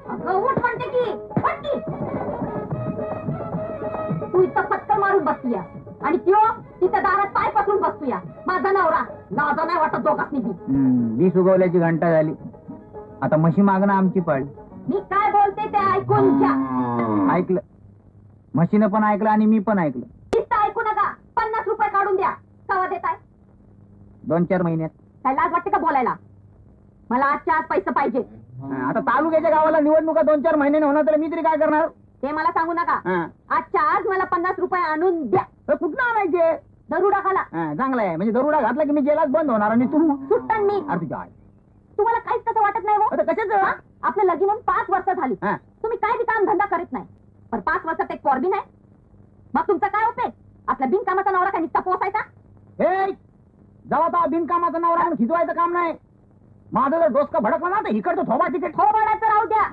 अगं उठ म्हणते की उठ की. तू इथं पत्कल मारून बसतूया आणि त्यो तिथं दारात पाय पसरून बसतूया. माझा नवरा लाजा नाही वाटत दोघांनी बी. वीस उगवल्याची घंटा झाली, आता म्हशी मागणं आमची पाळी. मी काय बोलते ते ऐकून घ्या. ऐकलं, म्हशीनं पण ऐकलं आणि मी पण ऐकलं. नुसतं ऐकू नका. 50 रुपये काढून द्या. कवा देताय? 2-4 महिन्यात. काय लाज वाटते का बोलायला? मला आजच्या आज पैसे पाहिजे. आता तालुक्याच्या गावाला निवडणुका 2-4 महिन्याने होणार, तर मी तरी काय करणार? ते मला सांगू नका. आजच्या आज मला 50 रुपये आणून द्या. कुठं आणायचे? दरुडा खाला. चांगलं आहे, म्हणजे दरोडा घातला की मी जेलाच बंद होणार आणि तू सुट्टन मी. अरे तुझ्या आई. तुम्हाला काहीच तसं वाटत नाही हो? आता कशाच? आपलं लगीन होऊन 5 वर्ष झाली. तुम्ही काय बी काम धंदा करीत नाही, पण 5 वर्षात एक पोर बी नाही. मग तुमचं काय होते? आपला बिनकामाचा नवरा काय नुसता पोसायचा? हे जेव्हा तो बिनकामाचा नवरा खिजवायचं काम नाही. माझं जर डोसका भडकला ना तर इकडचं थोबा तिकीट थोबाडाचं राहू द्या.